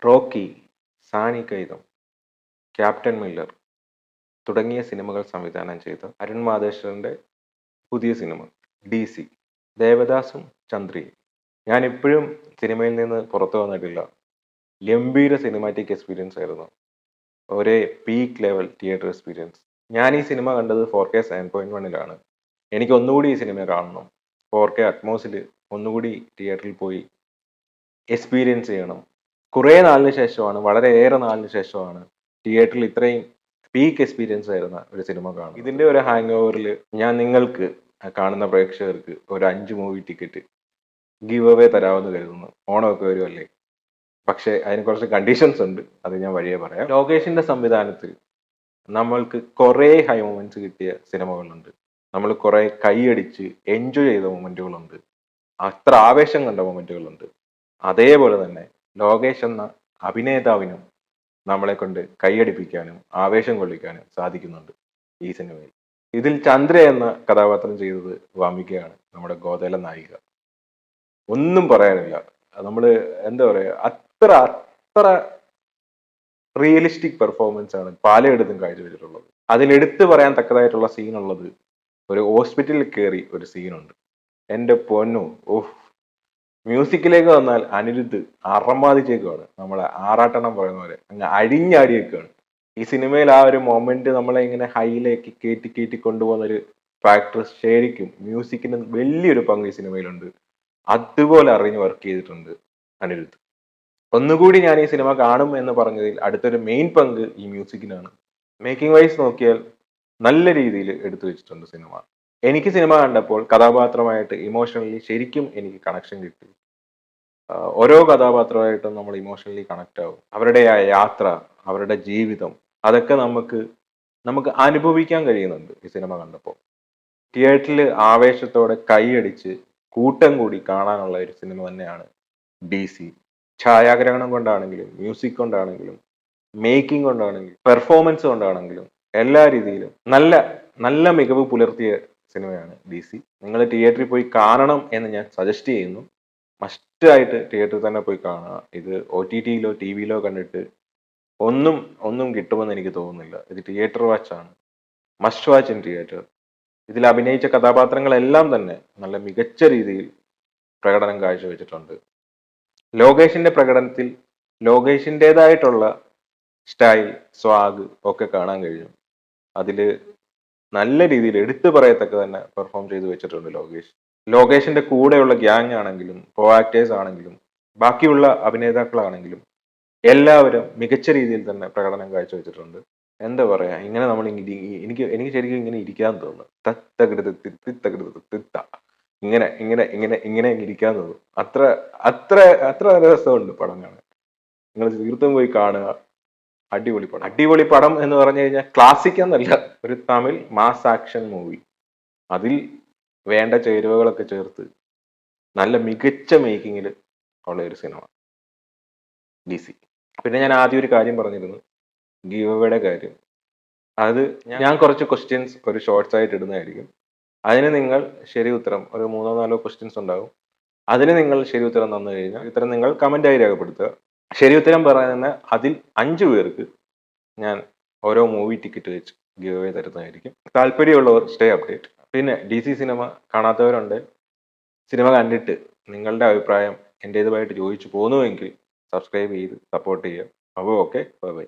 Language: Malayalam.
റോക്കി, സാനി കൈതം, ക്യാപ്റ്റൻ മില്ലർ തുടങ്ങിയ സിനിമകൾ സംവിധാനം ചെയ്ത അരുൺ മാധേശ്വറിൻ്റെ പുതിയ സിനിമ DC. ദേവദാസും ചന്ദ്രയും. ഞാൻ ഇപ്പോഴും സിനിമയിൽ നിന്ന് പുറത്തു വന്നിട്ടില്ല. ഗംഭീര സിനിമാറ്റിക് എക്സ്പീരിയൻസ് ആയിരുന്നു. ഒരേ പീക്ക് ലെവൽ തിയേറ്റർ എക്സ്പീരിയൻസ്. ഞാൻ ഈ സിനിമ കണ്ടത് 4K 7.1-ലാണ്. എനിക്ക് ഒന്നുകൂടി ഈ സിനിമ കാണണം. 4K അറ്റ്മോസിൽ ഒന്നുകൂടി തിയേറ്ററിൽ പോയി എക്സ്പീരിയൻസ് ചെയ്യണം. കുറേ നാളിന് ശേഷമാണ്, വളരെയേറെ നാളിന് ശേഷമാണ് തിയേറ്ററിൽ ഇത്രയും പീക്ക് എക്സ്പീരിയൻസ് ആയിരുന്ന ഒരു സിനിമ കാണും. ഇതിൻ്റെ ഒരു ഹാങ് ഓവറിൽ ഞാൻ നിങ്ങൾക്ക് കാണുന്ന പ്രേക്ഷകർക്ക് ഒരു 5 മൂവി ടിക്കറ്റ് ഗീവ് അവേ തരാമെന്ന് കരുതുന്നു. ഓണമൊക്കെ വരുമല്ലേ. പക്ഷേ അതിന് കുറച്ച് കണ്ടീഷൻസ് ഉണ്ട്, അത് ഞാൻ വഴിയെ പറയാം. ലോകേഷിന്റെ സംവിധാനത്തിൽ നമ്മൾക്ക് കുറേ ഹൈ മൊമെന്റ്സ് കിട്ടിയ സിനിമകളുണ്ട്. നമ്മൾ കുറേ കൈയടിച്ച് എൻജോയ് ചെയ്ത മൊമെന്റുകളുണ്ട്. അത്ര ആവേശം കണ്ട മൊമെന്റുകളുണ്ട്. അതേപോലെ തന്നെ ലോകേഷ് എന്ന അഭിനേതാവിനും നമ്മളെ കൊണ്ട് കൈയടിപ്പിക്കാനും ആവേശം കൊള്ളിക്കാനും സാധിക്കുന്നുണ്ട് ഈ സിനിമയിൽ. ഇതിൽ ചന്ദ്ര എന്ന കഥാപാത്രം ചെയ്തത് വാമികയാണ്, നമ്മുടെ ഗോതല നായിക. ഒന്നും പറയാനില്ല. നമ്മൾ എന്താ പറയുക, അത്ര അത്ര റിയലിസ്റ്റിക് പെർഫോമൻസ് ആണ് പലയിടത്തും കാഴ്ചവെച്ചിട്ടുള്ളത്. അതിലെടുത്ത് പറയാൻ തക്കതായിട്ടുള്ള സീനുള്ളത് ഒരു ഹോസ്പിറ്റലിൽ കയറി ഒരു സീനുണ്ട്. എൻ്റെ പൊന്നു, ഓഹ്! മ്യൂസിക്കിലേക്ക് വന്നാൽ അനിരുദ്ധ് അറമാദിച്ചേക്കാണ്. നമ്മളെ ആറാട്ടെണ്ണം പറയുന്ന പോലെ അങ്ങ് അഴിഞ്ഞാടിയേക്കാണ്. ഈ സിനിമയിൽ ആ ഒരു മൊമെന്റ് നമ്മളെ ഇങ്ങനെ ഹൈയിലേക്ക് കയറ്റി കയറ്റി കൊണ്ടുപോകുന്ന ഒരു ഫാക്ടർ ശരിക്കും മ്യൂസിക്കിന് വലിയൊരു പങ്ക് ഈ സിനിമയിലുണ്ട്. അതുപോലെ അറിഞ്ഞ് വർക്ക് ചെയ്തിട്ടുണ്ട് അനിരുദ്ധ്. ഒന്നുകൂടി ഞാൻ ഈ സിനിമ കാണും എന്ന് പറഞ്ഞതിൽ അടുത്തൊരു മെയിൻ പങ്ക് ഈ മ്യൂസിക്കിനാണ്. മേക്കിംഗ് വൈസ് നോക്കിയാൽ നല്ല രീതിയിൽ എടുത്തു വെച്ചിട്ടുണ്ട് സിനിമ. എനിക്ക് സിനിമ കണ്ടപ്പോൾ കഥാപാത്രമായിട്ട് ഇമോഷണലി ശരിക്കും എനിക്ക് കണക്ഷൻ കിട്ടി. ഓരോ കഥാപാത്രമായിട്ടും നമ്മൾ ഇമോഷണലി കണക്ട് ആവും. അവരുടെ ആ യാത്ര, അവരുടെ ജീവിതം, അതൊക്കെ നമുക്ക് അനുഭവിക്കാൻ കഴിയുന്നുണ്ട് ഈ സിനിമ കണ്ടപ്പോൾ. തിയേറ്ററിൽ ആവേശത്തോടെ കൈയടിച്ച് കൂട്ടം കൂടി കാണാനുള്ള ഒരു സിനിമ തന്നെയാണ് DC. ഛായാഗ്രഹണം കൊണ്ടാണെങ്കിലും മ്യൂസിക് കൊണ്ടാണെങ്കിലും മേക്കിംഗ് കൊണ്ടാണെങ്കിലും പെർഫോമൻസ് കൊണ്ടാണെങ്കിലും എല്ലാ രീതിയിലും നല്ല നല്ല മികവ് പുലർത്തിയ സിനിമയാണ് DC. നിങ്ങൾ തിയേറ്ററിൽ പോയി കാണണം എന്ന് ഞാൻ സജസ്റ്റ് ചെയ്യുന്നു. മസ്റ്റായിട്ട് തിയേറ്ററിൽ തന്നെ പോയി കാണുക. ഇത് OTT-യിലോ TV-യിലോ കണ്ടിട്ട് ഒന്നും കിട്ടുമെന്ന് എനിക്ക് തോന്നുന്നില്ല. ഇത് തിയേറ്റർ വാച്ചാണ്. Must watch in theatre. ഇതിൽ അഭിനയിച്ച കഥാപാത്രങ്ങളെല്ലാം തന്നെ നല്ല മികച്ച രീതിയിൽ പ്രകടനം കാഴ്ചവെച്ചിട്ടുണ്ട്. ലോകേഷിന്റെ പ്രകടനത്തിൽ ലോകേഷിൻ്റെതായിട്ടുള്ള സ്റ്റൈൽ, സ്വാഗ് ഒക്കെ കാണാൻ കഴിയും. അതിൽ നല്ല രീതിയിൽ എടുത്തു പറയത്തക്ക തന്നെ പെർഫോം ചെയ്തു വെച്ചിട്ടുണ്ട് ലോകേഷ്. ലോകേഷിന്റെ കൂടെയുള്ള ഗ്യാങ് ആണെങ്കിലും കോ ആക്ടേഴ്സ് ആണെങ്കിലും ബാക്കിയുള്ള അഭിനേതാക്കളാണെങ്കിലും എല്ലാവരും മികച്ച രീതിയിൽ തന്നെ പ്രകടനം കാഴ്ചവെച്ചിട്ടുണ്ട്. എന്താ പറയാ, ഇങ്ങനെ നമ്മൾ എനിക്ക് ശരിക്കും ഇങ്ങനെ ഇരിക്കാൻ തോന്നുന്നു. ഇങ്ങനെ ഇങ്ങനെ ഇങ്ങനെ ഇങ്ങനെ ഇരിക്കാൻ തോന്നും. അത്ര അത്ര അത്ര രസമുണ്ട് പടം കാണാൻ. നിങ്ങൾ തീർത്തും പോയി കാണുക. അടിപൊളി പടം. അടിപൊളി പടം എന്ന് പറഞ്ഞു കഴിഞ്ഞാൽ ക്ലാസിക് എന്നല്ല, ഒരു തമിഴ് മാസ് ആക്ഷൻ മൂവി. അതിൽ വേണ്ട ചേരുവകളൊക്കെ ചേർത്ത് നല്ല മികച്ച മേക്കിങ്ങിൽ ഉള്ള ഒരു സിനിമ DC. പിന്നെ ഞാൻ ആദ്യം ഒരു കാര്യം പറഞ്ഞിരുന്നു, ഗീവ് അവേയുടെ കാര്യം. അത് ഞാൻ കുറച്ച് ക്വസ്റ്റ്യൻസ് ഒരു ഷോർട്സ് ആയിട്ട് ഇടുന്നതായിരിക്കും. അതിന് നിങ്ങൾ ശരി ഉത്തരം, ഒരു 3-4 ക്വസ്റ്റ്യൻസ് ഉണ്ടാവും. അതിന് നിങ്ങൾ ശരി ഉത്തരം തന്നു കഴിഞ്ഞാൽ ഉത്തരം നിങ്ങൾ കമൻ്റായി രേഖപ്പെടുത്തുക. ശരി ഉത്തരം പറയുന്ന അതിൽ 5 പേർക്ക് ഞാൻ ഓരോ മൂവി ടിക്കറ്റ് വെച്ച് ഗീവ് അവേ തരുന്നതായിരിക്കും. താല്പര്യമുള്ളവർ സ്റ്റേ അപ്ഡേറ്റ്. പിന്നെ DC സിനിമ കാണാത്തവരുണ്ട്, സിനിമ കണ്ടിട്ട് നിങ്ങളുടെ അഭിപ്രായം എൻ്റേതുമായിട്ട് ചോദിച്ചു പോന്നുവെങ്കിൽ സബ്സ്ക്രൈബ് ചെയ്ത് സപ്പോർട്ട് ചെയ്യുക. അപ്പോൾ ഓക്കെ, ബൈ ബൈ.